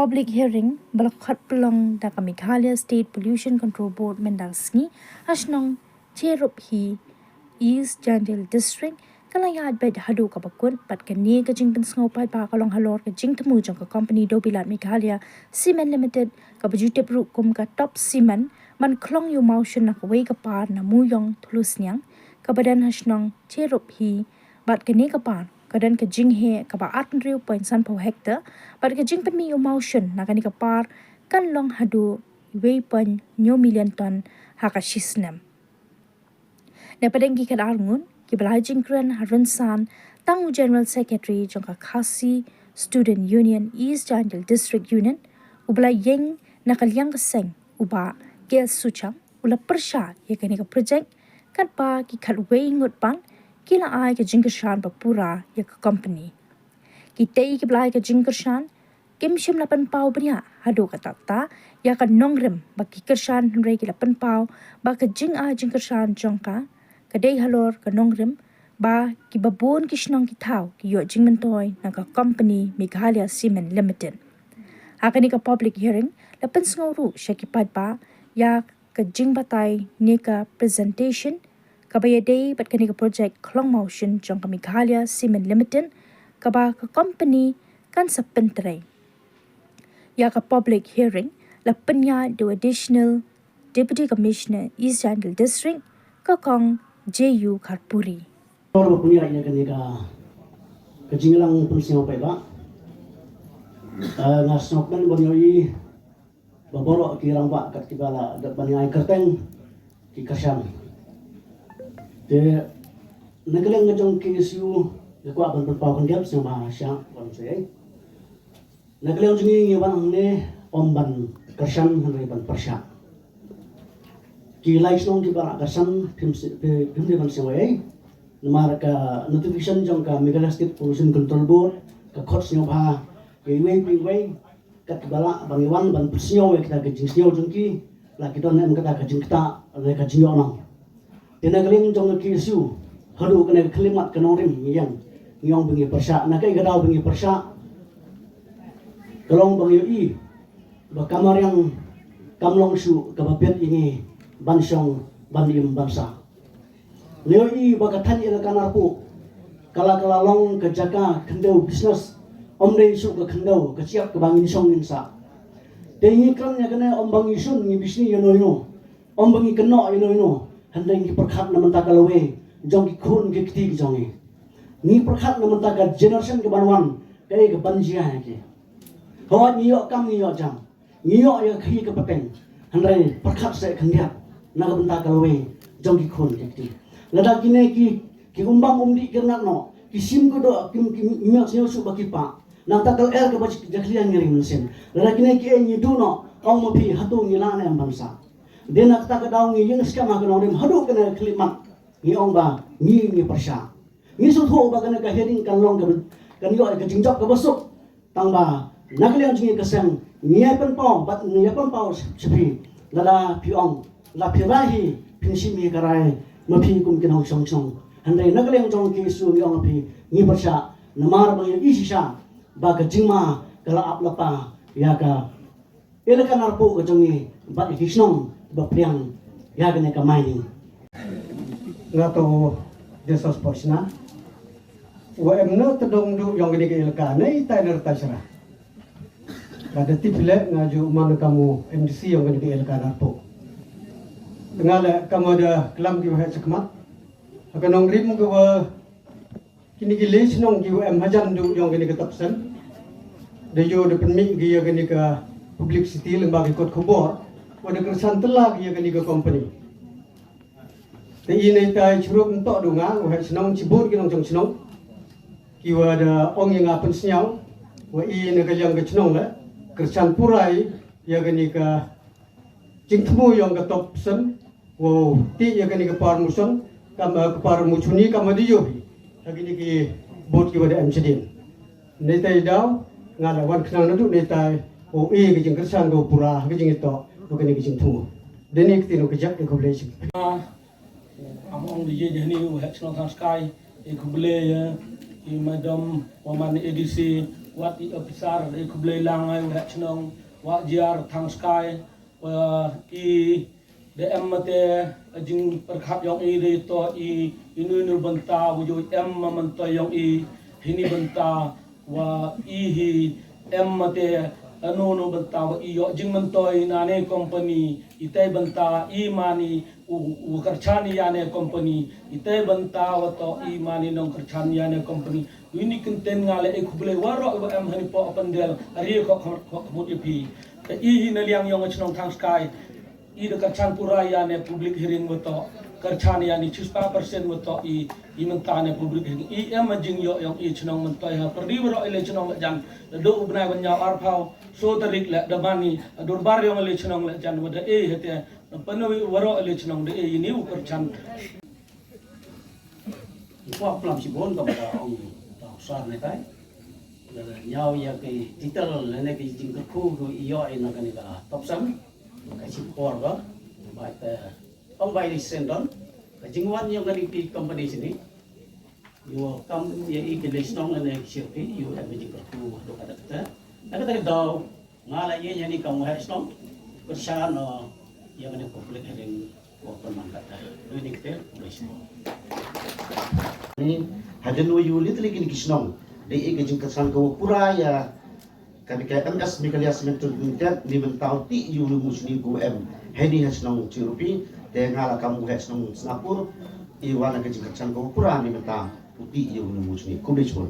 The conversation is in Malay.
public hearing balakhat pelong da Meghalaya State Pollution Control Board mendasni asnong cherup hi East Jandil District kalayat bed hadu kapakun pat kani ka jing pensngau pai pa kalong halor ka jing temu jong ka company Dobilat Meghalaya Cement Limited ka bajute pru kum ka top cement man klong yu motion nak wei ka par na muyong thulusnyang ka badan hasnong cherup hi bat kani ka par kadan ka jing he ka ba 8.3 hektar bat ka jing pen mi yu motion na kani ka par kan long hadu wei pen nyo million ton haka shisnam na padang ki kadarngun ki balajing kran Harun San tangu General Secretary jongka Khasi Student Union East Jandil District Union ubla yeng nakalyang kaseng uba ke suchang ula persha ye kani ka project kat pa ki khatwei ngut pan kila ai ka jingkershan pa pura ye ka company ki tei ki blai ka jingkershan kim shim la pan pau bria hado ka tata ya ka nongrem ba ki kershan re ki la pan pau ba ka jing ai jingkershan jongka kadai halor ka nongrem ba ki babon ki shnong ki thau ki yo jingmentoy na ka company Meghalaya Cement Limited hakani ka public hearing la pensnguru shakipad ba ya ka jingbatai ne ka presentation kabaya day bat kani ka project klong motion jong ka Meghalaya Cement Limited kaba ka company kan sa pentre ya ka public hearing la penya do additional deputy commissioner East Jandil District ka kong JU Kharpuri Orang punya ini kan jinglang pensiun apa ba? Ngasok kan banyoi baborok kirang pak kat kibala dat banyak kerteng ki kasam. De nageleng ngajong ki siu ko aban berpau kan diap sama sya wan sei. Nageleng jingi ngiwan ne omban kasam hanre ban persya. Ki lights nong kibala kasam pim ban sewai. Namar ka notification jong ka Meghalaya State Pollution Control Board ka court sing ba iwei kat bala bangiwan ban persio kita ka jing sio jong ki la kita nem kata ka jing kita le ka jing onong tena galing jong ki siu hadu kana klimat ka norim yang ngong bengi persa na kai gadau bengi persa kalong bangi i ba kamar yang kamlong su ka babet ini bansong banim bansa Leo i bagatan ila kanarpu kala long ke jaga kendau bisnes om dei su ke kendau ke siap ke bangin song insa dengi kan ya kena om bangi sun ni bisni yo no om bangi keno yo no handai ki perkhat na menta kalawe jong ki khun ki kti ki jongi ni perkhat na menta ka generation ke banwan kai ke banjia ki ho ni yo kam ni yo jam ni yo ya khi ke pateng handai perkhat se khandia na ka menta kalawe jong ki khun ki kti lada kine ki umbang umdi kernat no ki sim ko do kim miak sio su bakipa nang takal er ke baci jaklian ngiring mesin lada kine ki enyi du no ong mo pi hatu ngilana yang bangsa denak tak daw ngi yung skama ka no rim hadu kana klimat ngi ong ba ngi persya ngi su tho ba kana ka heading kan long kan yo ka jingjok ka basuk tang ba naklian jingi kasang ngi pen pau bat ngi pen pau sepi lada pi ong la pi rahi pinsi mi karai mapi kum kinong song handai nagaleng jong ki su yong api ni persya namar bang isisa ba ka jingma kala aplapa ya ka elekan arpu ka jongi ba ikisnong ba priang ya ka ne ka mining ngato desa sportsna wa emna tedong du yong ni ke elka nei tailer tasra kada tipile ngaju man kamu MDC yong ni ke elka arpu ngale kamu ada kelam ki wahat sekmat akan nong rim ke kini ki les nong ki em hajan du yong kini ke tapsen de yo de penmi ki ya kini ke publicity lembaga kot khobor wada kersan telak ya kini ke company te ini tai churuk entok dunga wahat senong cibur ki nong jong senong ki wada ong yang apen senyau wa ini ke yang ke senong la kersan purai ya kini ke jingtemu yang ke tapsen wow ti ya kani ke par muson kam ke par muchuni kam diyo lagi ni ki bot ki wada amsidin nei tai daw ngala wan knang nadu nei tai o e ke jing kersan go pura ke jing to ko kani ke jing thu deni ki no ke jak ke koblesi among di je ni we hat snow sky e koble ya i madam waman edc wat i officer i kublai langai wa chnong wa jiar thang sky wa i de mate jing perkhap yong i de to i inu banta wujo man to yong i hini banta wa i hi mate anu banta wa i yo jing man to i nane company itai banta i mani u karchani yane company itai banta wa to i mani nong karchani yane company ini kenten ngale e kublai waro wa hani po pandel ari ko khmut ipi te i hin liang yong chnong thang sky i de karchan pura yane public hearing wato karchan yani 6% wato i mentane public hearing i em jing yo yong i chnong mentai ha perdi waro ile chnong jan do ubnai ban yaw ar phau so tarik la damani durbar yong ile chnong la jan wada e hete panowi waro ile chnong de e ini karchan Qua làm chỉ bốn còn là ông soạn này cái nhau ya cái titel là này cái chính cái khu rồi iyo nó cái là top sắm cái chip core đó bài ông bài đi sen đó cái chính quan yang cái company sini you come ya cái list nong này siêu cái you have cái khu đó cái đó cái đó ngala ye yani kamu harus nong kerjaan no yang ada komplit yang waktu mangkata ini kita boleh ni hadan wo yu little kin kisnong de e gajing kasan ko pura ya kan ka ms mikalias mentul mintet ni mentau ti yu lu muslim ko heni hasnong cirupi de ngala kamu hasnong snapur i wana gajing kasan ko pura ni mentau ti yu lu muslim ko bechon